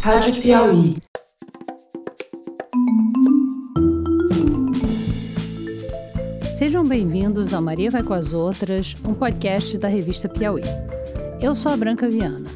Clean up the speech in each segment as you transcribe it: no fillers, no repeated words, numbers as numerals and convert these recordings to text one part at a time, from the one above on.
Rádio Piauí. Sejam bem-vindos ao Maria Vai com as Outras, um podcast da revista Piauí. Eu sou a Branca Viana.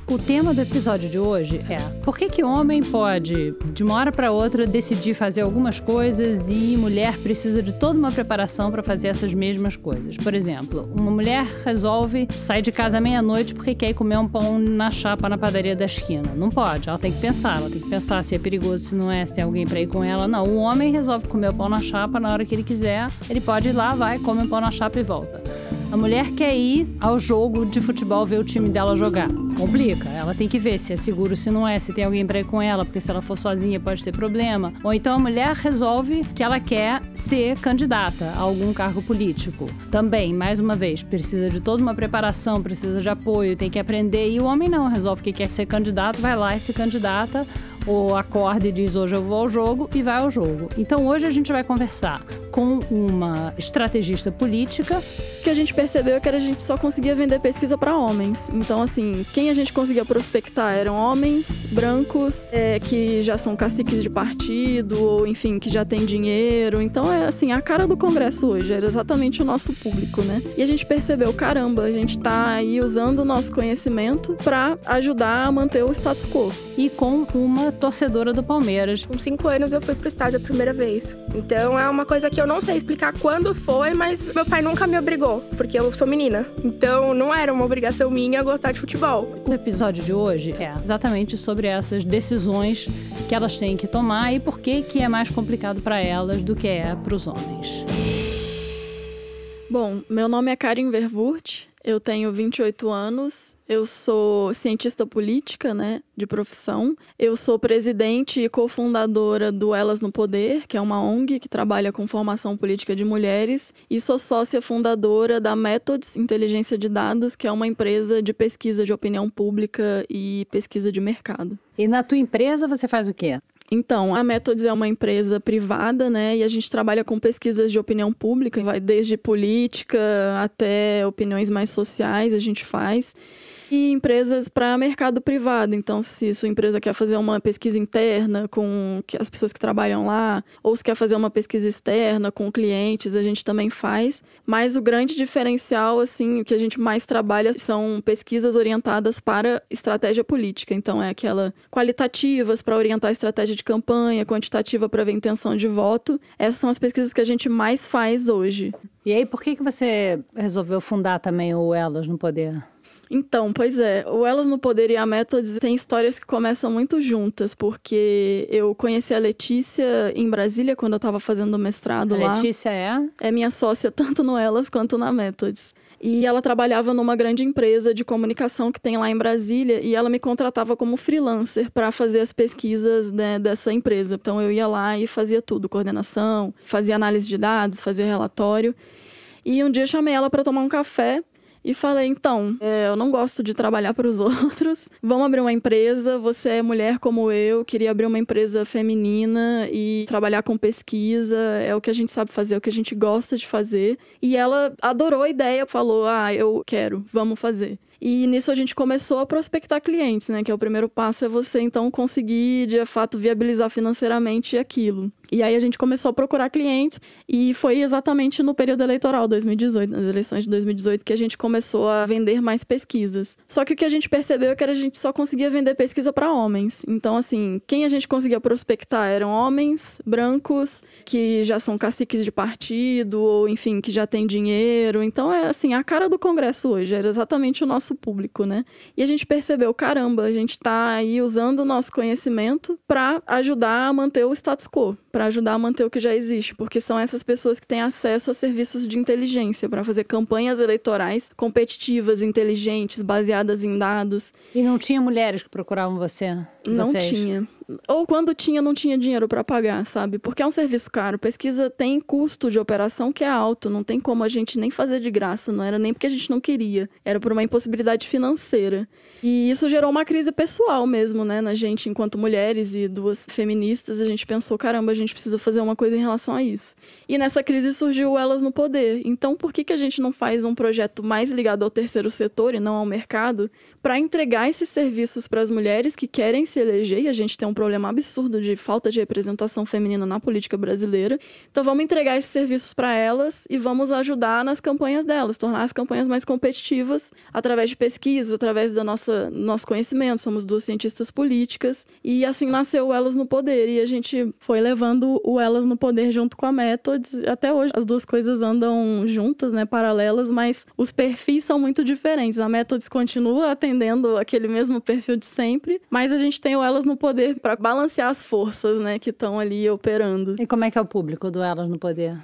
O tema do episódio de hoje é: por que homem pode, de uma hora para outra, decidir fazer algumas coisas e mulher precisa de toda uma preparação para fazer essas mesmas coisas? Por exemplo, uma mulher resolve sair de casa à meia-noite porque quer ir comer um pão na chapa na padaria da esquina. Não pode, ela tem que pensar se é perigoso, se não é, se tem alguém para ir com ela. Não, o homem resolve comer o pão na chapa na hora que ele quiser, ele pode ir lá, vai, come o pão na chapa e volta. A mulher quer ir ao jogo de futebol ver o time dela jogar. Complica. Ela tem que ver se é seguro, se não é, se tem alguém para ir com ela, porque se ela for sozinha pode ter problema. Ou então a mulher resolve que ela quer ser candidata a algum cargo político. Também, mais uma vez, precisa de toda uma preparação, precisa de apoio, tem que aprender. E o homem não, resolve que quer ser candidato, vai lá e se candidata, ou acorda e diz: hoje eu vou ao jogo, e vai ao jogo. Então hoje a gente vai conversar com uma estrategista política. O que a gente percebeu é que a gente só conseguia vender pesquisa para homens. Então, assim, quem a gente conseguia prospectar eram homens brancos, que já são caciques de partido, ou enfim, que já têm dinheiro. Então, é assim, a cara do Congresso hoje era exatamente o nosso público, né? E a gente percebeu, caramba, a gente tá aí usando o nosso conhecimento para ajudar a manter o status quo. E com uma torcedora do Palmeiras. Com 5 anos eu fui pro estádio a primeira vez. Então é uma coisa que eu não sei explicar quando foi, mas meu pai nunca me obrigou, porque eu sou menina. Então não era uma obrigação minha gostar de futebol. O episódio de hoje é exatamente sobre essas decisões que elas têm que tomar e por que é mais complicado para elas do que é para os homens. Bom, meu nome é Karin Verwurt, eu tenho 28 anos, eu sou cientista política, né, de profissão. Eu sou presidente e cofundadora do Elas no Poder, que é uma ONG que trabalha com formação política de mulheres, e sou sócia fundadora da Methods Inteligência de Dados, que é uma empresa de pesquisa de opinião pública e pesquisa de mercado. E na tua empresa você faz o quê? Então, a Methods é uma empresa privada, né? E a gente trabalha com pesquisas de opinião pública, vai desde política até opiniões mais sociais, a gente faz. E empresas para mercado privado. Então, se sua empresa quer fazer uma pesquisa interna com as pessoas que trabalham lá, ou se quer fazer uma pesquisa externa com clientes, a gente também faz. Mas o grande diferencial, assim, o que a gente mais trabalha são pesquisas orientadas para estratégia política. Então, é aquela qualitativas para orientar a estratégia de campanha, quantitativa para ver intenção de voto. Essas são as pesquisas que a gente mais faz hoje. E aí, por que você resolveu fundar também o Elas no Poder? Então, pois é, o Elas no Poder e a Methods tem histórias que começam muito juntas, porque eu conheci a Letícia em Brasília quando eu estava fazendo mestrado lá. A Letícia é? É minha sócia tanto no Elas quanto na Methods. E ela trabalhava numa grande empresa de comunicação que tem lá em Brasília e ela me contratava como freelancer para fazer as pesquisas, né, dessa empresa. Então eu ia lá e fazia tudo, coordenação, fazia análise de dados, fazia relatório. E um dia chamei ela para tomar um café. E falei, então, eu não gosto de trabalhar para os outros, vamos abrir uma empresa, você é mulher como eu, queria abrir uma empresa feminina e trabalhar com pesquisa, é o que a gente sabe fazer, é o que a gente gosta de fazer. E ela adorou a ideia, falou, eu quero, vamos fazer. E nisso a gente começou a prospectar clientes, né? Que é o primeiro passo, é você, então, conseguir, de fato, viabilizar financeiramente aquilo. E aí a gente começou a procurar clientes e foi exatamente no período eleitoral, 2018, nas eleições de 2018, que a gente começou a vender mais pesquisas. Só que o que a gente percebeu é que a gente só conseguia vender pesquisa para homens. Então, assim, quem a gente conseguia prospectar eram homens brancos, que já são caciques de partido, ou enfim, que já têm dinheiro. Então, é assim, a cara do Congresso hoje, era exatamente o nosso público, né? E a gente percebeu, caramba, a gente tá aí usando o nosso conhecimento para ajudar a manter o status quo, para ajudar a manter o que já existe, porque são essas pessoas que têm acesso a serviços de inteligência para fazer campanhas eleitorais competitivas, inteligentes, baseadas em dados. E não tinha mulheres que procuravam você? Não tinha. Ou quando tinha, não tinha dinheiro para pagar, sabe? Porque é um serviço caro. Pesquisa tem custo de operação que é alto. Não tem como a gente nem fazer de graça. Não era nem porque a gente não queria. Era por uma impossibilidade financeira. E isso gerou uma crise pessoal mesmo, né? Na gente, enquanto mulheres e duas feministas, a gente pensou, caramba, a gente precisa fazer uma coisa em relação a isso. E nessa crise surgiu Elas no Poder. Então, por que a gente não faz um projeto mais ligado ao terceiro setor e não ao mercado, para entregar esses serviços para as mulheres que querem se eleger? E a gente tem um problema absurdo de falta de representação feminina na política brasileira. Então, vamos entregar esses serviços para elas e vamos ajudar nas campanhas delas, tornar as campanhas mais competitivas através de pesquisa, através da nosso conhecimento. Somos duas cientistas políticas e assim nasceu o Elas no Poder. E a gente foi levando o Elas no Poder junto com a Methods. Até hoje as duas coisas andam juntas, né, paralelas, mas os perfis são muito diferentes. A Methods continua atendendo aquele mesmo perfil de sempre, mas a gente tem o Elas no Poder para balancear as forças, né, que estão ali operando. E como é que é o público do Elas no Poder?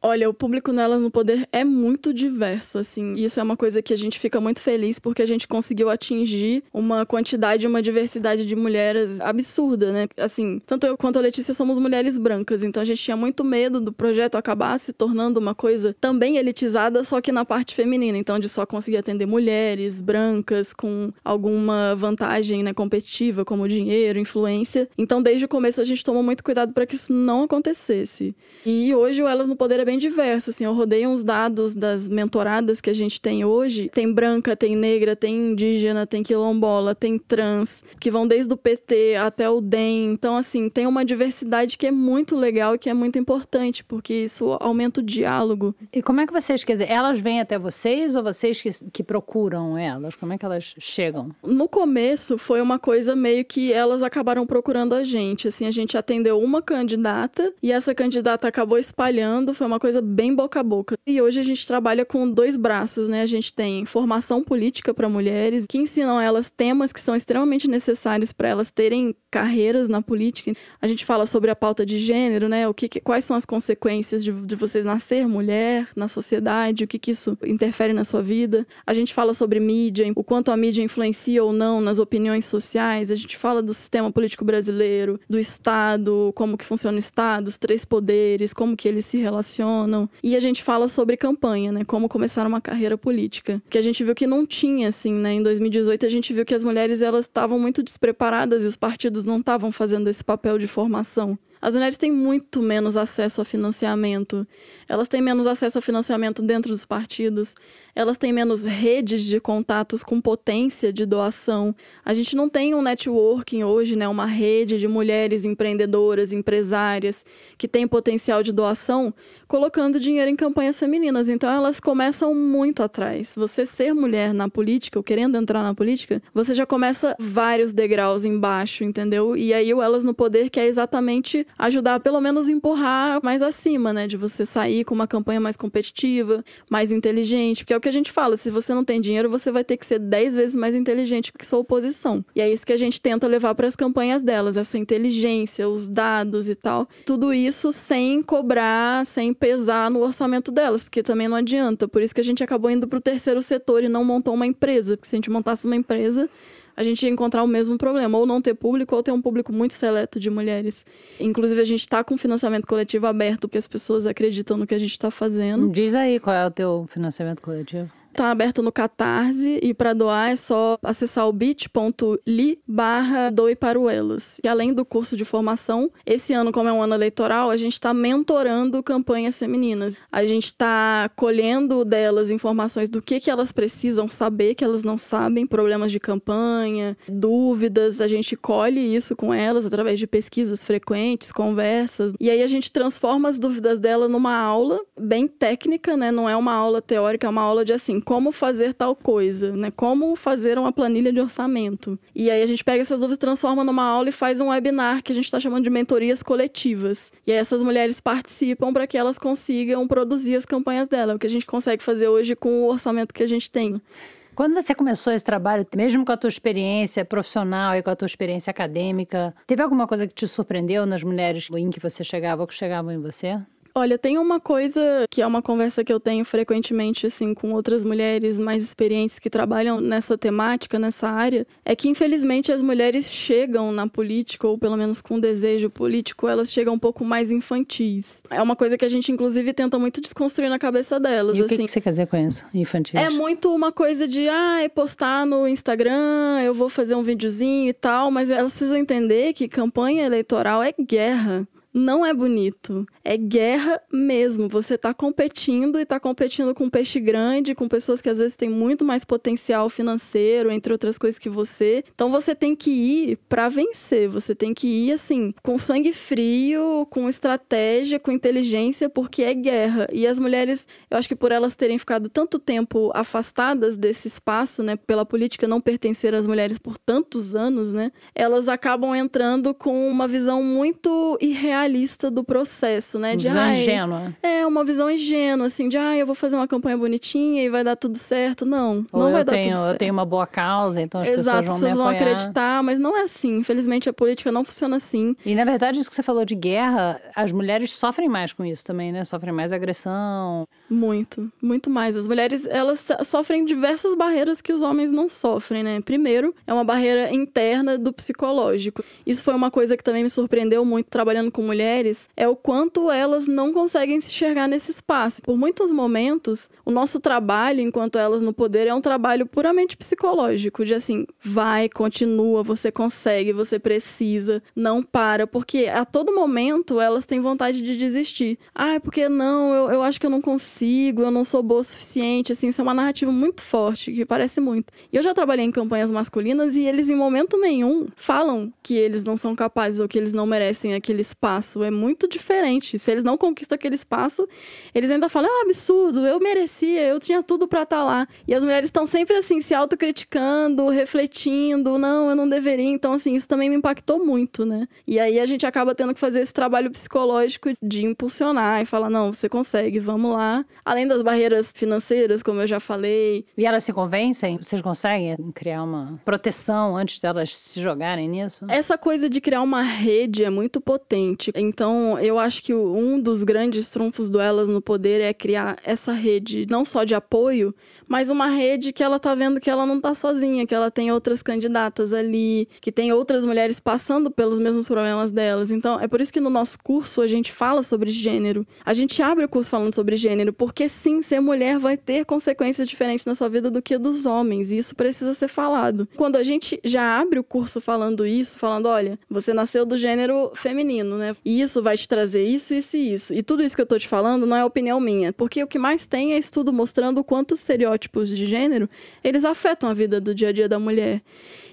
Olha, o público no Elas no Poder é muito diverso, assim. Isso é uma coisa que a gente fica muito feliz porque a gente conseguiu atingir uma quantidade, uma diversidade de mulheres absurda, né? Assim, tanto eu quanto a Letícia somos mulheres brancas, então a gente tinha muito medo do projeto acabar se tornando uma coisa também elitizada, só que na parte feminina. Então, de só conseguir atender mulheres brancas com alguma vantagem, né, competitiva, como dinheiro, influência. Então, desde o começo, a gente tomou muito cuidado para que isso não acontecesse. E hoje o Elas no Poder é bem diverso, assim, eu rodei uns dados das mentoradas que a gente tem hoje. Tem branca, tem negra, tem indígena, tem quilombola, tem trans, que vão desde o PT até o DEM. Então, assim, tem uma diversidade que é muito legal e que é muito importante, porque isso aumenta o diálogo. E como é que vocês, quer dizer, elas vêm até vocês ou vocês que procuram elas? Como é que elas chegam? No começo, foi uma coisa meio que elas acabaram procurando a gente. Assim, a gente atendeu uma candidata e essa candidata acabou espalhando, foi uma coisa bem boca a boca. E hoje a gente trabalha com 2 braços, né? A gente tem formação política para mulheres, que ensinam elas temas que são extremamente necessários para elas terem carreiras na política. A gente fala sobre a pauta de gênero, né? Quais são as consequências de você nascer mulher na sociedade, o que isso interfere na sua vida. A gente fala sobre mídia, o quanto a mídia influencia ou não nas opiniões sociais. A gente fala do sistema político brasileiro, do Estado, como que funciona o Estado, os 3 poderes, como que eles se relacionam. E a gente fala sobre campanha, né? Como começar uma carreira política. Que a gente viu que não tinha, assim, né? Em 2018 a gente viu que as mulheres, elas estavam muito despreparadas e os partidos não estavam fazendo esse papel de formação. As mulheres têm muito menos acesso a financiamento. Elas têm menos acesso a financiamento dentro dos partidos. Elas têm menos redes de contatos com potência de doação. A gente não tem um networking hoje, né? Uma rede de mulheres empreendedoras, empresárias, que têm potencial de doação, colocando dinheiro em campanhas femininas. Então, elas começam muito atrás. Você ser mulher na política, ou querendo entrar na política, você já começa vários degraus embaixo, entendeu? E aí, o Elas no Poder quer exatamente ajudar, pelo menos empurrar mais acima, né? De você sair com uma campanha mais competitiva, mais inteligente, porque é o que a gente fala, se você não tem dinheiro, você vai ter que ser 10 vezes mais inteligente que sua oposição. E é isso que a gente tenta levar para as campanhas delas, essa inteligência, os dados e tal. Tudo isso sem cobrar, sem pesar no orçamento delas, porque também não adianta. Por isso que a gente acabou indo para o terceiro setor e não montou uma empresa, porque se a gente montasse uma empresa, a gente ia encontrar o mesmo problema, ou não ter público, ou ter um público muito seleto de mulheres. Inclusive, a gente está com financiamento coletivo aberto, porque as pessoas acreditam no que a gente está fazendo. Diz aí qual é o teu financiamento coletivo. Está aberto no Catarse e para doar é só acessar o bit.ly/doe-para-o-elas. E além do curso de formação, esse ano, como é um ano eleitoral, a gente está mentorando campanhas femininas. A gente está colhendo delas informações do que elas precisam saber, que elas não sabem, problemas de campanha, dúvidas. A gente colhe isso com elas através de pesquisas frequentes, conversas. E aí a gente transforma as dúvidas dela numa aula bem técnica, né? Não é uma aula teórica, é uma aula de assim, como fazer tal coisa, né? Como fazer uma planilha de orçamento. E aí a gente pega essas dúvidas, transforma numa aula e faz um webinar que a gente está chamando de mentorias coletivas. E aí essas mulheres participam para que elas consigam produzir as campanhas dela, o que a gente consegue fazer hoje com o orçamento que a gente tem. Quando você começou esse trabalho, mesmo com a tua experiência profissional e com a tua experiência acadêmica, teve alguma coisa que te surpreendeu nas mulheres em que você chegava ou que chegavam em você? Olha, tem uma coisa que é uma conversa que eu tenho frequentemente, assim, com outras mulheres mais experientes que trabalham nessa temática, nessa área, é que, infelizmente, as mulheres chegam na política, ou pelo menos com desejo político, elas chegam um pouco mais infantis. É uma coisa que a gente, inclusive, tenta muito desconstruir na cabeça delas. E o que você quer dizer com isso, infantis? É muito uma coisa de, postar no Instagram, eu vou fazer um videozinho e tal, mas elas precisam entender que campanha eleitoral é guerra. Não é bonito. É guerra mesmo. Você tá competindo e tá competindo com peixe grande, com pessoas que às vezes têm muito mais potencial financeiro, entre outras coisas que você. Então você tem que ir pra vencer. Você tem que ir, assim, com sangue frio, com estratégia, com inteligência, porque é guerra. E as mulheres, eu acho que por elas terem ficado tanto tempo afastadas desse espaço, né, pela política não pertencer às mulheres por tantos anos, né, elas acabam entrando com uma visão muito irrealista do processo, né? De, visão ingênua. É, uma visão ingênua, assim, de, eu vou fazer uma campanha bonitinha e vai dar tudo certo. Não, ou não vai dar tudo certo. Eu tenho uma boa causa, então as Exato, pessoas vão me apoiar. acreditar, mas não é assim. Infelizmente, a política não funciona assim. E, na verdade, isso que você falou de guerra, as mulheres sofrem mais com isso também, né? Sofrem mais agressão. Muito, muito mais. As mulheres, elas sofrem diversas barreiras que os homens não sofrem, né? Primeiro, é uma barreira interna do psicológico. Isso foi uma coisa que também me surpreendeu muito trabalhando com mulheres, é o quanto elas não conseguem se enxergar nesse espaço. Por muitos momentos, o nosso trabalho, enquanto elas no poder, é um trabalho puramente psicológico, de assim, vai, continua, você consegue, você precisa, não para, porque a todo momento elas têm vontade de desistir. Porque não, eu acho que eu não consigo, eu não sou boa o suficiente, assim, isso é uma narrativa muito forte, que parece muito. E eu já trabalhei em campanhas masculinas e eles, em momento nenhum, falam que eles não são capazes ou que eles não merecem aquele espaço. É muito diferente. Se eles não conquistam aquele espaço, eles ainda falam, absurdo, eu merecia, eu tinha tudo pra estar lá. E as mulheres estão sempre, assim, se autocriticando, refletindo, não, eu não deveria. Então, assim, isso também me impactou muito, né? E aí a gente acaba tendo que fazer esse trabalho psicológico de impulsionar e falar, não, você consegue, vamos lá. Além das barreiras financeiras, como eu já falei. E elas se convencem? Vocês conseguem criar uma proteção antes delas se jogarem nisso? Essa coisa de criar uma rede é muito potente. Então, eu acho que um dos grandes trunfos do Elas no Poder é criar essa rede, não só de apoio, mas uma rede que ela tá vendo que ela não tá sozinha, que ela tem outras candidatas ali, que tem outras mulheres passando pelos mesmos problemas delas. Então, é por isso que no nosso curso a gente fala sobre gênero. A gente abre o curso falando sobre gênero, porque sim, ser mulher vai ter consequências diferentes na sua vida do que dos homens, e isso precisa ser falado. Quando a gente já abre o curso falando isso, falando, olha, você nasceu do gênero feminino, né? E isso vai te trazer isso, isso e isso. E tudo isso que eu tô te falando não é opinião minha, porque o que mais tem é estudo mostrando o quanto os estereótipos de gênero, eles afetam a vida do dia a dia da mulher.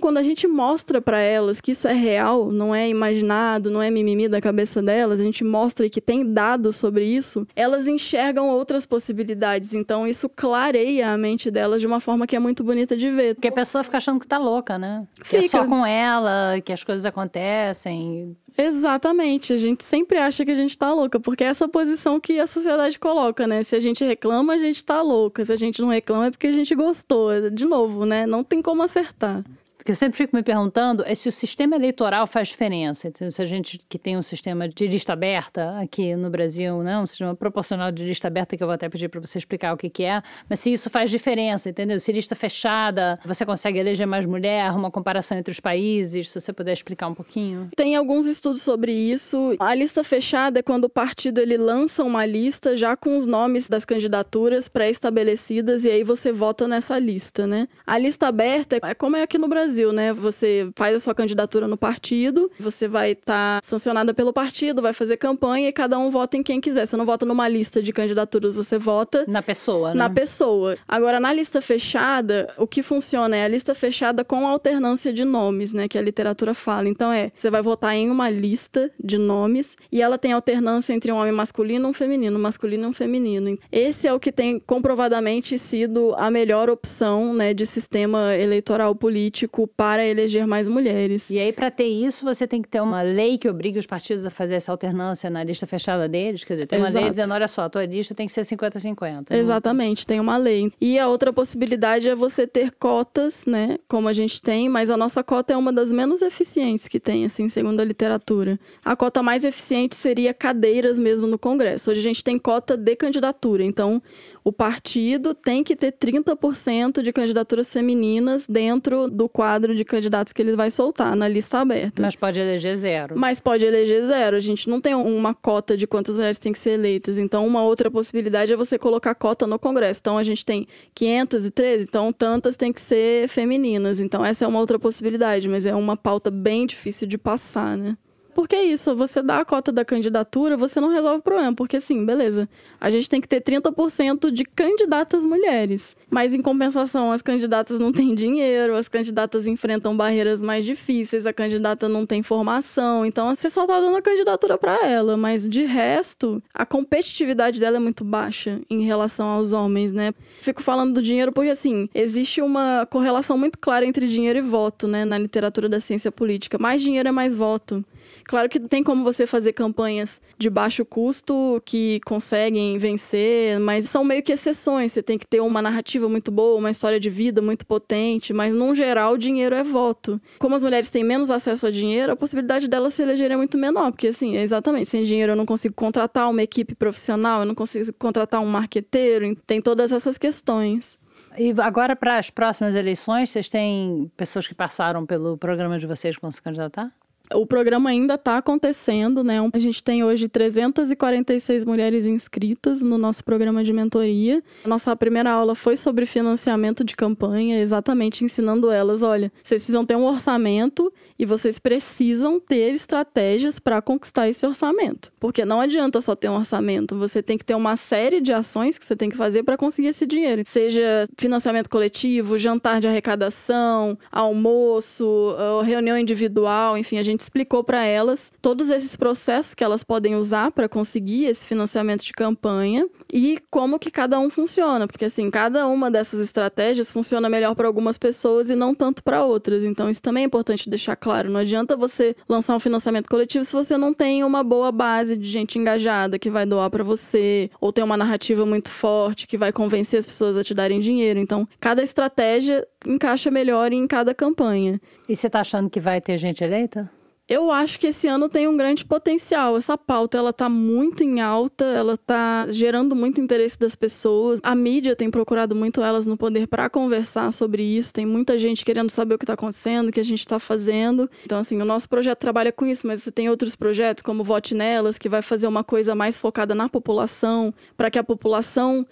Quando a gente mostra pra elas que isso é real, não é imaginado, não é mimimi da cabeça delas, a gente mostra que tem dados sobre isso, elas enxergam outras possibilidades. Então, isso clareia a mente delas de uma forma que é muito bonita de ver. Porque a pessoa fica achando que tá louca, né? Que é só com ela, que as coisas acontecem. Exatamente, a gente sempre acha que a gente tá louca, porque é essa posição que a sociedade coloca, né? Se a gente reclama, a gente tá louca, se a gente não reclama é porque a gente gostou. De novo, né? Não tem como acertar. O que eu sempre fico me perguntando é se o sistema eleitoral faz diferença. Então, se a gente que tem um sistema de lista aberta aqui no Brasil, né? Um sistema proporcional de lista aberta, que eu vou até pedir para você explicar o que é, mas se isso faz diferença, entendeu? Se lista fechada, você consegue eleger mais mulher, uma comparação entre os países, se você puder explicar um pouquinho. Tem alguns estudos sobre isso. A lista fechada é quando o partido ele lança uma lista já com os nomes das candidaturas pré-estabelecidas e aí você vota nessa lista, né? A lista aberta é como é aqui no Brasil, né? Você faz a sua candidatura no partido, você vai estar sancionada pelo partido, vai fazer campanha e cada um vota em quem quiser. Você não vota numa lista de candidaturas, você vota... na pessoa, né? Na pessoa. Agora, na lista fechada, o que funciona é a lista fechada com alternância de nomes, né? Que a literatura fala. Então, você vai votar em uma lista de nomes e ela tem alternância entre um homem masculino e um feminino, masculino e um feminino. Esse é o que tem comprovadamente sido a melhor opção, né? De sistema eleitoral político político para eleger mais mulheres. E aí, para ter isso, você tem que ter uma lei que obrigue os partidos a fazer essa alternância na lista fechada deles? Quer dizer, tem uma lei dizendo, olha só, a tua lista tem que ser 50-50. Exatamente, tem uma lei. E a outra possibilidade é você ter cotas, né, como a gente tem, mas a nossa cota é uma das menos eficientes que tem, assim, segundo a literatura. A cota mais eficiente seria cadeiras mesmo no Congresso. Hoje a gente tem cota de candidatura, então o partido tem que ter 30% de candidaturas femininas dentro do quadro de candidatos que ele vai soltar na lista aberta. Mas pode eleger zero. Mas pode eleger zero. A gente não tem uma cota de quantas mulheres têm que ser eleitas. Então, uma outra possibilidade é você colocar cota no Congresso. Então, a gente tem 513, então tantas têm que ser femininas. Então, essa é uma outra possibilidade, mas é uma pauta bem difícil de passar, né? Porque é isso, você dá a cota da candidatura, você não resolve o problema. Porque assim, beleza, a gente tem que ter 30% de candidatas mulheres. Mas em compensação, as candidatas não têm dinheiro, as candidatas enfrentam barreiras mais difíceis, a candidata não tem formação. Então, você só tá dando a candidatura para ela. Mas de resto, a competitividade dela é muito baixa em relação aos homens, né? Fico falando do dinheiro porque, assim, existe uma correlação muito clara entre dinheiro e voto, né? Na literatura da ciência política. Mais dinheiro é mais voto. Claro que tem como você fazer campanhas de baixo custo que conseguem vencer, mas são meio que exceções. Você tem que ter uma narrativa muito boa, uma história de vida muito potente, mas, no geral, o dinheiro é voto. Como as mulheres têm menos acesso a dinheiro, a possibilidade delas se elegerem é muito menor, porque, assim, exatamente, sem dinheiro eu não consigo contratar uma equipe profissional, eu não consigo contratar um marqueteiro, tem todas essas questões. E agora, para as próximas eleições, vocês têm pessoas que passaram pelo programa de vocês que vão se candidatar? O programa ainda está acontecendo, né? A gente tem hoje 346 mulheres inscritas no nosso programa de mentoria. A nossa primeira aula foi sobre financiamento de campanha, exatamente ensinando elas, olha, vocês precisam ter um orçamento e vocês precisam ter estratégias para conquistar esse orçamento. Porque não adianta só ter um orçamento, você tem que ter uma série de ações que você tem que fazer para conseguir esse dinheiro. Seja financiamento coletivo, jantar de arrecadação, almoço, reunião individual, enfim, a gente explicou para elas todos esses processos que elas podem usar para conseguir esse financiamento de campanha e como que cada um funciona, porque assim, cada uma dessas estratégias funciona melhor para algumas pessoas e não tanto para outras, então isso também é importante deixar claro, não adianta você lançar um financiamento coletivo se você não tem uma boa base de gente engajada que vai doar para você, ou tem uma narrativa muito forte que vai convencer as pessoas a te darem dinheiro, então cada estratégia encaixa melhor em cada campanha. E você tá achando que vai ter gente eleita? Eu acho que esse ano tem um grande potencial. Essa pauta, ela tá muito em alta, ela tá gerando muito interesse das pessoas. A mídia tem procurado muito elas no poder para conversar sobre isso. Tem muita gente querendo saber o que tá acontecendo, o que a gente tá fazendo. Então, assim, o nosso projeto trabalha com isso, mas você tem outros projetos, como Vote Nelas, que vai fazer uma coisa mais focada na população, para que a população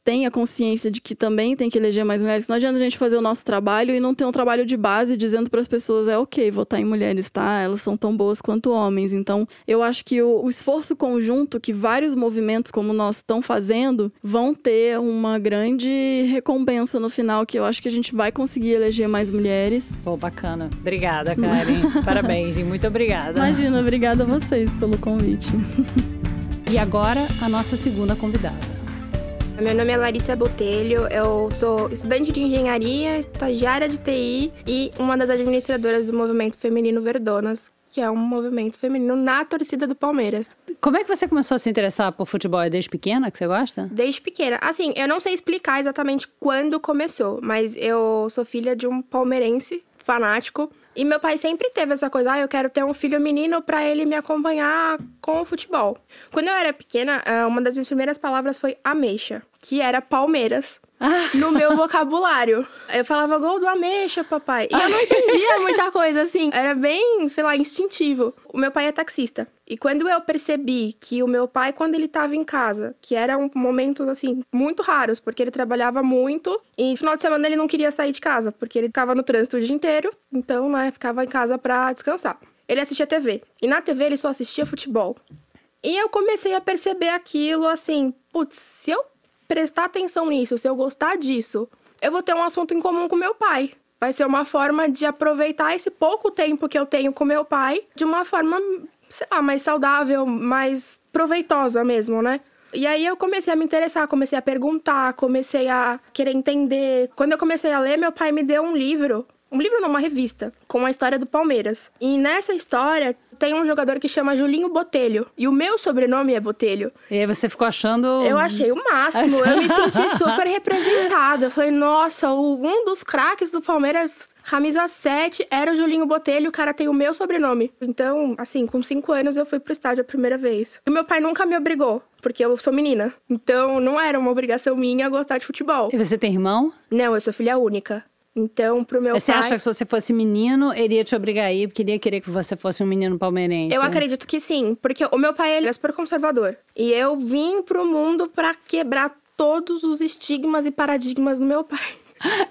tenha consciência de que também tem que eleger mais mulheres. Não adianta a gente fazer o nosso trabalho e não ter um trabalho de base dizendo para as pessoas, ok, votar em mulheres, tá? Elas são tão boas quanto homens. Então, eu acho que o esforço conjunto que vários movimentos como nós estão fazendo vão ter uma grande recompensa no final, que eu acho que a gente vai conseguir eleger mais mulheres. Pô, bacana. Obrigada, Karen. Parabéns, muito obrigada. Imagina, obrigada a vocês pelo convite. E agora, a nossa segunda convidada. Meu nome é Larissa Botelho, eu sou estudante de engenharia, estagiária de TI e uma das administradoras do Movimento Feminino Verdonas, que é um movimento feminino na torcida do Palmeiras. Como é que você começou a se interessar por futebol? É desde pequena que você gosta? Desde pequena. Assim, eu não sei explicar exatamente quando começou, mas eu sou filha de um palmeirense fanático. E meu pai sempre teve essa coisa, eu quero ter um filho menino pra ele me acompanhar com o futebol. Quando eu era pequena, uma das minhas primeiras palavras foi ameixa, que era Palmeiras. No meu vocabulário. Eu falava gol do Ameixa, papai. E eu não entendia muita coisa, assim. Era bem, sei lá, instintivo. O meu pai é taxista. E quando eu percebi que o meu pai, quando ele tava em casa, que eram momentos, assim, muito raros, porque ele trabalhava muito, e no final de semana ele não queria sair de casa, porque ele ficava no trânsito o dia inteiro, então, né, ficava em casa pra descansar. Ele assistia TV. E na TV ele só assistia futebol. E eu comecei a perceber aquilo, assim, putz, se eu prestar atenção nisso, se eu gostar disso, eu vou ter um assunto em comum com meu pai. Vai ser uma forma de aproveitar esse pouco tempo que eu tenho com meu pai de uma forma, sei lá, mais saudável, mais proveitosa mesmo, né? E aí eu comecei a me interessar, comecei a perguntar, comecei a querer entender. Quando eu comecei a ler, meu pai me deu um livro Um livro não, uma revista, com a história do Palmeiras. E nessa história tem um jogador que chama Julinho Botelho. E o meu sobrenome é Botelho. E aí você ficou achando... Eu achei o máximo. Eu me senti super representada. Eu falei, nossa, um dos craques do Palmeiras, camisa 7, era o Julinho Botelho. O cara tem o meu sobrenome. Então, assim, com 5 anos eu fui pro estádio a primeira vez. E meu pai nunca me obrigou, porque eu sou menina. Então, não era uma obrigação minha gostar de futebol. E você tem irmão? Não, eu sou filha única. Então, pro meu pai... Você acha que se você fosse menino, ele ia te obrigar a ir, porque ele ia querer que você fosse um menino palmeirense? Eu acredito que sim, porque o meu pai, ele é super conservador. E eu vim pro mundo pra quebrar todos os estigmas e paradigmas do meu pai.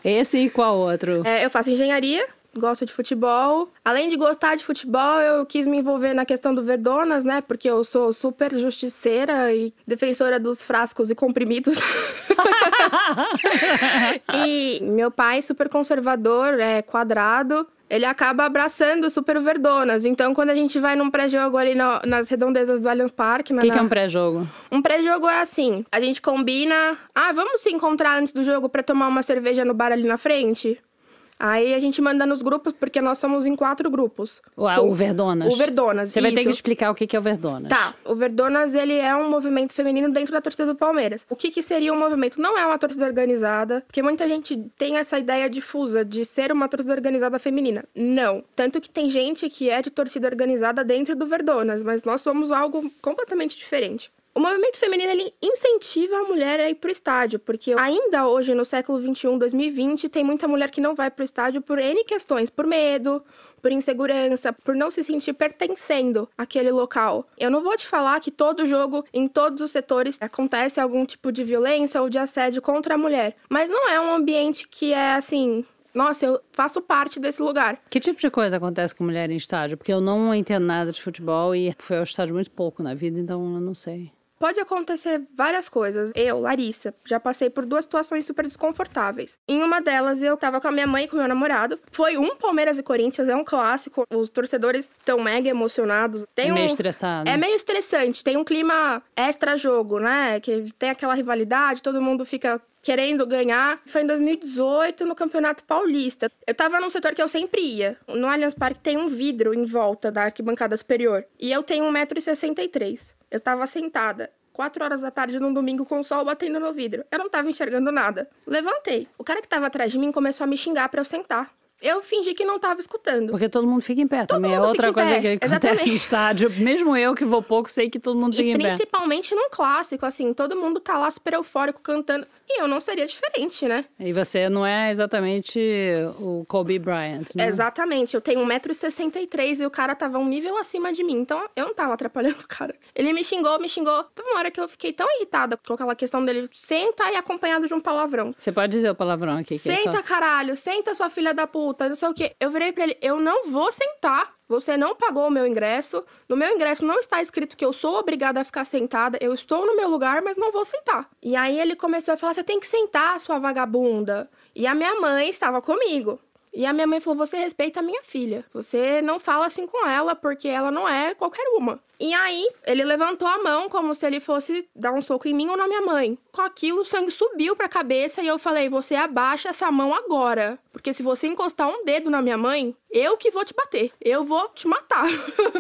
Esse e qual outro? Eu faço engenharia, gosto de futebol. Além de gostar de futebol, eu quis me envolver na questão do Verdonas, né? Porque eu sou super justiceira e defensora dos frascos e comprimidos. E meu pai, super conservador, quadrado, ele acaba abraçando super o Verdonas. Então, quando a gente vai num pré-jogo ali nas redondezas do Allianz Parque... O que é um pré-jogo? Um pré-jogo é assim, a gente combina... vamos se encontrar antes do jogo pra tomar uma cerveja no bar ali na frente? Aí a gente manda nos grupos, porque nós somos em 4 grupos. O Verdonas? O Verdonas, Você vai ter que explicar o que é o Verdonas. Tá, o Verdonas, ele é um movimento feminino dentro da torcida do Palmeiras. O que seria um movimento? Não é uma torcida organizada, porque muita gente tem essa ideia difusa de ser uma torcida organizada feminina. Não. Tanto que tem gente que é de torcida organizada dentro do Verdonas, mas nós somos algo completamente diferente. O movimento feminino, ele incentiva a mulher a ir pro estádio, porque ainda hoje, no século XXI, 2020, tem muita mulher que não vai pro estádio por N questões, por medo, por insegurança, por não se sentir pertencendo àquele local. Eu não vou te falar que todo jogo, em todos os setores, acontece algum tipo de violência ou de assédio contra a mulher, mas não é um ambiente que é assim... Nossa, eu faço parte desse lugar. Que tipo de coisa acontece com mulher em estádio? Porque eu não entendo nada de futebol e fui ao estádio muito pouco na vida, então eu não sei. Pode acontecer várias coisas. Eu, Larissa, já passei por 2 situações super desconfortáveis. Em uma delas, eu tava com a minha mãe e com o meu namorado. Foi um Palmeiras e Corinthians, é um clássico. Os torcedores estão mega emocionados. É meio estressado. É meio estressante. Tem um clima extra-jogo, né? Que tem aquela rivalidade, todo mundo fica querendo ganhar. Foi em 2018, no Campeonato Paulista. Eu tava num setor que eu sempre ia. No Allianz Parque tem um vidro em volta da arquibancada superior. E eu tenho 1,63 m. Eu tava sentada 4 horas da tarde num domingo com o sol batendo no vidro. Eu não tava enxergando nada. Levantei. O cara que tava atrás de mim começou a me xingar pra eu sentar. Eu fingi que não tava escutando. Porque todo mundo fica em pé também. É outra coisa que acontece em estádio. Mesmo eu, que vou pouco, sei que todo mundo fica em pé. E principalmente num clássico, assim. Todo mundo tá lá super eufórico, cantando. E eu não seria diferente, né? E você não é exatamente o Kobe Bryant, né? Exatamente. Eu tenho 1,63 m e o cara tava um nível acima de mim. Então, eu não tava atrapalhando o cara. Ele me xingou. Teve uma hora que eu fiquei tão irritada com aquela questão dele. Senta e acompanhado de um palavrão. Você pode dizer o palavrão aqui. Senta, caralho. Senta, sua filha da puta. Não sei o quê. Eu virei pra ele. Eu não vou sentar. Você não pagou o meu ingresso. No meu ingresso não está escrito que eu sou obrigada a ficar sentada. Eu estou no meu lugar, mas não vou sentar. E aí ele começou a falar, você tem que sentar, sua vagabunda. E a minha mãe estava comigo. E a minha mãe falou, você respeita a minha filha. Você não fala assim com ela, porque ela não é qualquer uma. E aí, ele levantou a mão como se ele fosse dar um soco em mim ou na minha mãe. Com aquilo, o sangue subiu pra cabeça e eu falei, você abaixa essa mão agora. Porque se você encostar um dedo na minha mãe, eu que vou te bater. Eu vou te matar.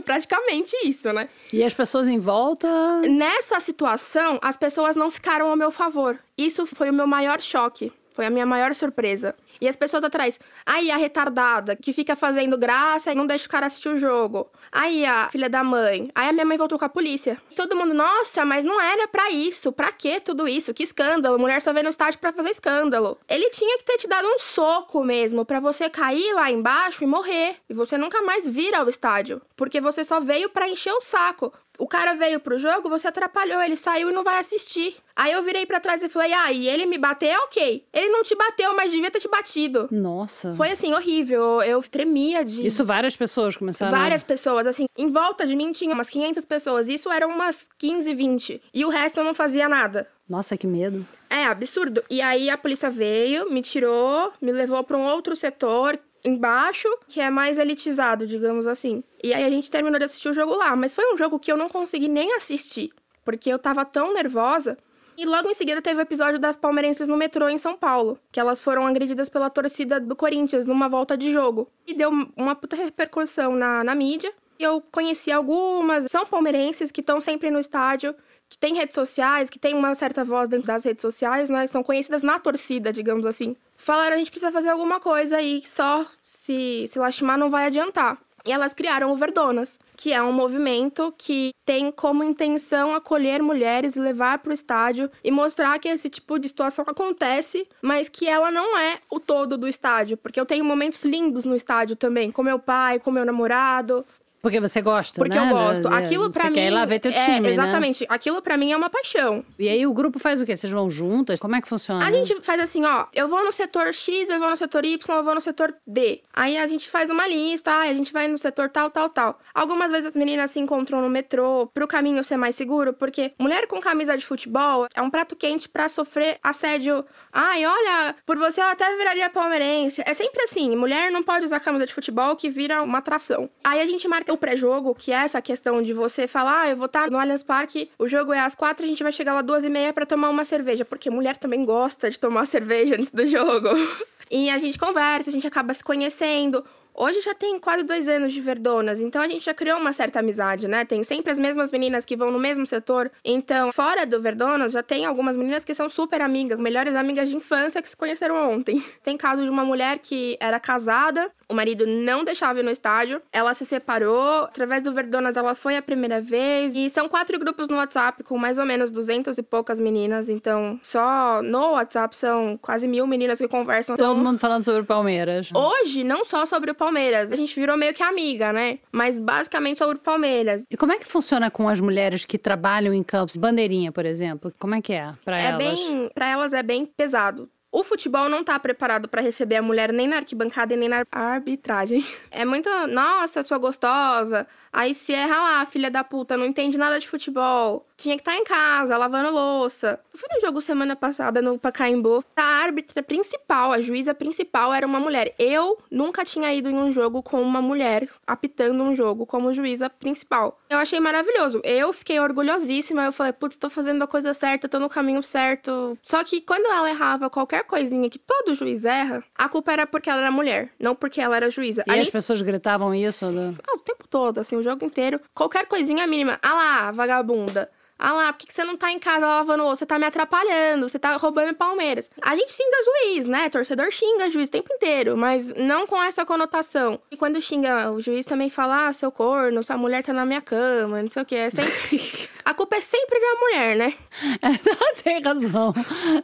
Praticamente isso, né? E as pessoas em volta... Nessa situação, as pessoas não ficaram ao meu favor. Isso foi o meu maior choque. Foi a minha maior surpresa. E as pessoas atrás, aí a retardada, que fica fazendo graça e não deixa o cara assistir o jogo. Aí a filha da mãe. Aí a minha mãe voltou com a polícia. Todo mundo, nossa, mas não era pra isso. Pra quê tudo isso? Que escândalo. Mulher só vem no estádio pra fazer escândalo. Ele tinha que ter te dado um soco mesmo, pra você cair lá embaixo e morrer. E você nunca mais vir ao estádio. Porque você só veio pra encher o saco. O cara veio pro jogo, você atrapalhou, ele saiu e não vai assistir. Aí eu virei pra trás e falei, e ele me bater, ok. Ele não te bateu, mas devia ter te batido. Nossa. Foi assim, horrível. Eu tremia de... Isso várias pessoas começaram... Várias pessoas, assim. Em volta de mim tinha umas 500 pessoas. Isso eram umas 15, 20. E o resto eu não fazia nada. Nossa, que medo. É, absurdo. E aí a polícia veio, me tirou, me levou pra um outro setor... embaixo, que é mais elitizado, digamos assim. E aí a gente terminou de assistir o jogo lá, mas foi um jogo que eu não consegui nem assistir, porque eu tava tão nervosa. E logo em seguida teve o episódio das palmeirenses no metrô em São Paulo, que elas foram agredidas pela torcida do Corinthians numa volta de jogo. E deu uma puta repercussão na mídia. E eu conheci algumas, são palmeirenses que estão sempre no estádio, que têm redes sociais, que têm uma certa voz dentro das redes sociais, né? São conhecidas na torcida, digamos assim. Falaram, a gente precisa fazer alguma coisa aí, que só se lastimar não vai adiantar. E elas criaram o Verdonas, que é um movimento que tem como intenção acolher mulheres e levar para o estádio e mostrar que esse tipo de situação acontece, mas que ela não é o todo do estádio. Porque eu tenho momentos lindos no estádio também, com meu pai, com meu namorado. Porque você gosta, Porque né? eu gosto. Aquilo pra você mim... quer ir lá ver teu time, exatamente. Né? Aquilo pra mim é uma paixão. E aí o grupo faz o quê? Vocês vão juntas? Como é que funciona? A gente faz assim, ó. Eu vou no setor X, eu vou no setor Y, eu vou no setor D. Aí a gente faz uma lista, a gente vai no setor tal, tal, tal. Algumas vezes as meninas se encontram no metrô pro caminho ser mais seguro, porque mulher com camisa de futebol é um prato quente pra sofrer assédio. Ai, olha, por você eu até viraria palmeirense. É sempre assim, mulher não pode usar camisa de futebol que vira uma atração. Aí a gente marca o pré-jogo, que é essa questão de você falar, eu vou estar no Allianz Parque, o jogo é às 4, a gente vai chegar lá 2h30 pra tomar uma cerveja, porque mulher também gosta de tomar cerveja antes do jogo. E a gente conversa, a gente acaba se conhecendo. Hoje já tem quase 2 anos de Verdonas, então a gente já criou uma certa amizade, né? Tem sempre as mesmas meninas que vão no mesmo setor. Então, fora do Verdonas, já tem algumas meninas que são super amigas, melhores amigas de infância que se conheceram ontem. Tem caso de uma mulher que era casada, o marido não deixava ir no estádio, ela se separou, através do Verdonas ela foi a primeira vez. E são 4 grupos no WhatsApp com mais ou menos 200 e poucas meninas, então só no WhatsApp são quase 1000 meninas que conversam. Todo mundo falando sobre o Palmeiras. Hoje, não só sobre o Palmeiras. A gente virou meio que amiga, né? Mas basicamente sobre o Palmeiras. E como é que funciona com as mulheres que trabalham em campos? Bandeirinha, por exemplo. Como é que é pra elas? Pra elas é bem pesado. O futebol não tá preparado pra receber a mulher nem na arquibancada e nem na arbitragem. É muito, nossa, sua gostosa. Aí se erra lá, filha da puta, não entende nada de futebol. Tinha que estar em casa, lavando louça. Eu fui no jogo semana passada no Pacaembu. A árbitra principal, a juíza principal era uma mulher. Eu nunca tinha ido em um jogo com uma mulher apitando um jogo como juíza principal. Eu achei maravilhoso. Eu fiquei orgulhosíssima. Eu falei, putz, tô fazendo a coisa certa, tô no caminho certo. Só que quando ela errava qualquer coisinha que todo juiz erra, a culpa era porque ela era mulher, não porque ela era juíza. E as pessoas gritavam isso? O tempo todo, assim, o jogo inteiro. Qualquer coisinha mínima. Ah lá, vagabunda. Ah lá, por que você não tá em casa lavando louça? Você tá me atrapalhando, você tá roubando Palmeiras. A gente xinga juiz, né? Torcedor xinga juiz o tempo inteiro, mas não com essa conotação. E quando xinga o juiz também fala, ah, seu corno, sua mulher tá na minha cama, não sei o que. É sempre... A culpa é sempre da mulher, né? Tem razão.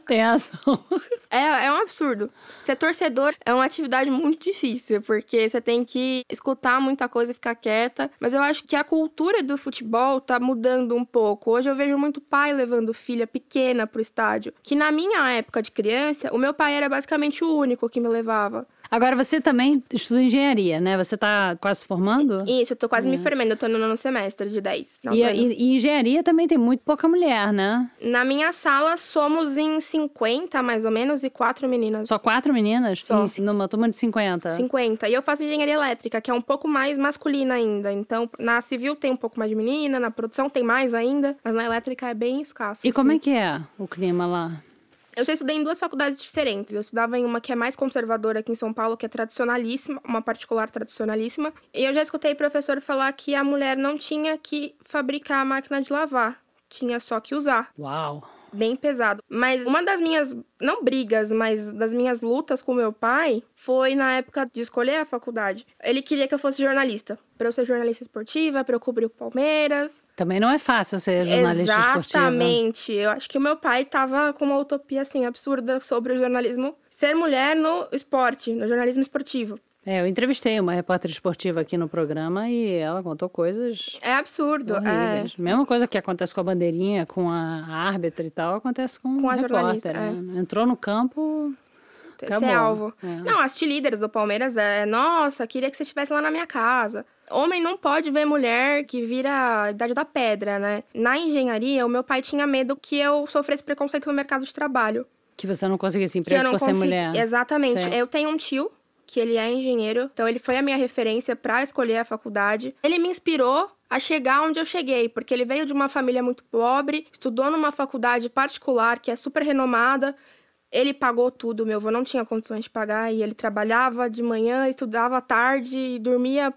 Tem razão. É um absurdo. Ser torcedor é uma atividade muito difícil, porque você tem que escutar muita coisa e ficar quieta. Mas eu acho que a cultura do futebol tá mudando um pouco. Hoje eu vejo muito pai levando filha pequena pro estádio. Que na minha época de criança, o meu pai era basicamente o único que me levava. Agora, você também estuda engenharia, né? Você tá quase se formando? Isso, eu tô quase me formando. Eu tô no 9º semestre de 10. E engenharia também tem muito pouca mulher, né? Na minha sala, somos em 50, mais ou menos, e 4 meninas. Só 4 meninas? Só. Numa turma de 50? 50. E eu faço engenharia elétrica, que é um pouco mais masculina ainda. Então, na civil tem um pouco mais de menina, na produção tem mais ainda, mas na elétrica é bem escasso. E como é que é o clima lá? Eu já estudei em 2 faculdades diferentes. Eu estudava em uma que é mais conservadora aqui em São Paulo, que é tradicionalíssima, uma particular tradicionalíssima. E eu já escutei professor falar que a mulher não tinha que fabricar a máquina de lavar, tinha só que usar. Uau! Bem pesado. Mas uma das minhas, não brigas, mas das minhas lutas com meu pai foi na época de escolher a faculdade. Ele queria que eu fosse jornalista. Pra eu ser jornalista esportiva, pra eu cobrir o Palmeiras. Também não é fácil ser jornalista esportiva. Exatamente. Eu acho que o meu pai tava com uma utopia, assim, absurda sobre o jornalismo. Ser mulher no esporte, no jornalismo esportivo. Eu entrevistei uma repórter esportiva aqui no programa e ela contou coisas... É absurdo, horríveis. Mesma coisa que acontece com a bandeirinha, com a árbitra e tal, acontece com a repórter. Né? Entrou no campo... Ser alvo. Não, as cheerleaders do Palmeiras nossa, queria que você estivesse lá na minha casa. Homem não pode ver mulher que vira a idade da pedra, né? Na engenharia, o meu pai tinha medo que eu sofresse preconceito no mercado de trabalho. Que você não conseguisse emprego por ser mulher. Exatamente. Certo. Eu tenho um tio que ele é engenheiro. Então, ele foi a minha referência para escolher a faculdade. Ele me inspirou a chegar onde eu cheguei, porque ele veio de uma família muito pobre, estudou numa faculdade particular que é super renomada. Ele pagou tudo, meu avô não tinha condições de pagar, e ele trabalhava de manhã, estudava à tarde e dormia,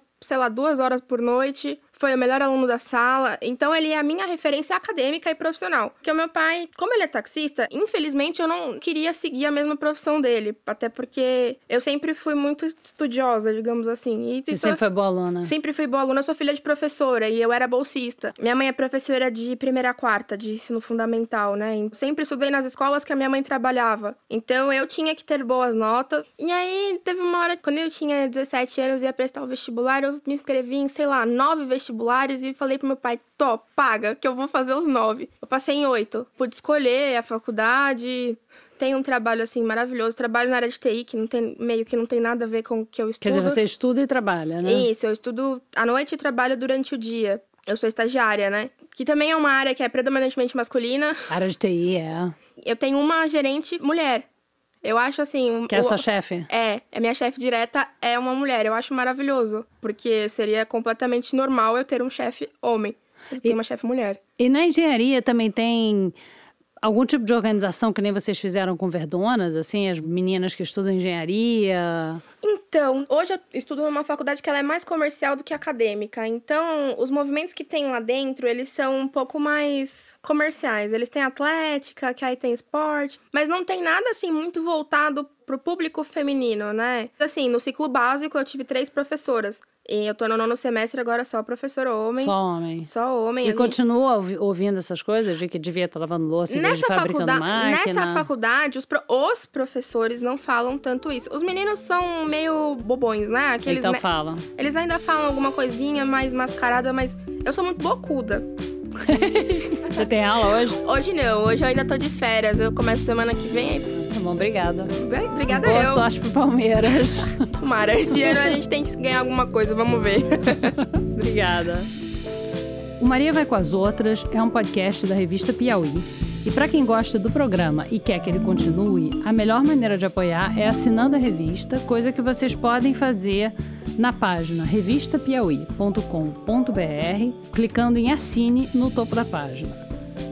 2 horas por noite. Foi o melhor aluno da sala. Então, ele é a minha referência acadêmica e profissional. Porque o meu pai, como ele é taxista, infelizmente eu não queria seguir a mesma profissão dele. Até porque eu sempre fui muito estudiosa, digamos assim. Você sempre foi boa aluna? Sempre fui boa aluna. Eu sou filha de professora e eu era bolsista. Minha mãe é professora de 1ª a 4ª, de ensino fundamental, né? Sempre estudei nas escolas que a minha mãe trabalhava. Então, eu tinha que ter boas notas. E aí, teve uma hora, quando eu tinha 17 anos e ia prestar o vestibular, eu me inscrevi em, 9 vestibulares e falei pro meu pai, paga, que eu vou fazer os 9. Eu passei em 8. Pude escolher a faculdade. Tem um trabalho, assim, maravilhoso. Trabalho na área de TI, que não tem nada a ver com o que eu estudo. Quer dizer, você estuda e trabalha, né? Isso, eu estudo à noite e trabalho durante o dia. Eu sou estagiária, né? Que também é uma área que é predominantemente masculina. A área de TI, é. Eu tenho uma gerente mulher. Eu acho assim... Que é a sua chefe? A minha chefe direta é uma mulher. Eu acho maravilhoso, porque seria completamente normal eu ter um chefe homem. Eu tenho uma chefe mulher. E na engenharia também tem algum tipo de organização que nem vocês fizeram com Verdonas, assim, as meninas que estudam engenharia? Então, hoje eu estudo numa faculdade que ela é mais comercial do que acadêmica. Então, os movimentos que tem lá dentro, eles são um pouco mais comerciais. Eles têm atlética, que aí tem esporte, mas não tem nada, assim, muito voltado pro público feminino, né? Assim, no ciclo básico eu tive 3 professoras. E eu tô no 9º semestre agora só professor homem. Só homem. Só homem. E continua ouvindo essas coisas de que devia estar lavando louça em vez de fabricando máquina? Nessa faculdade, os professores não falam tanto isso. Os meninos são meio bobões, né? Então falam. Eles ainda falam alguma coisinha mais mascarada, mas eu sou muito bocuda. Você tem aula hoje? Hoje não, hoje eu ainda tô de férias. Eu começo semana que vem aí. Tá bom, obrigada. Obrigada Boa sorte pro Palmeiras. Tomara, esse ano a gente tem que ganhar alguma coisa, vamos ver. Obrigada. O Maria Vai com as Outras é um podcast da revista Piauí. E para quem gosta do programa e quer que ele continue, a melhor maneira de apoiar é assinando a revista, coisa que vocês podem fazer na página revistapiauí.com.br, clicando em Assine no topo da página.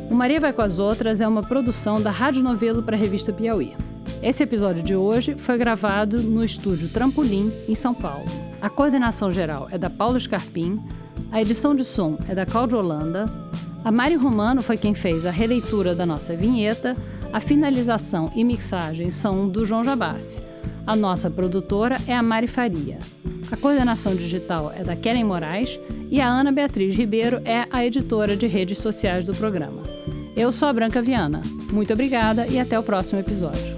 O Maria Vai com as Outras é uma produção da Rádio Novelo para a revista Piauí. Esse episódio de hoje foi gravado no estúdio Trampolim, em São Paulo. A coordenação geral é da Paula Scarpim, a edição de som é da Cláudia Holanda, a Mari Romano foi quem fez a releitura da nossa vinheta, a finalização e mixagem são do João Jabassi. A nossa produtora é a Mari Faria. A coordenação digital é da Kellen Moraes e a Ana Beatriz Ribeiro é a editora de redes sociais do programa. Eu sou a Branca Viana. Muito obrigada e até o próximo episódio.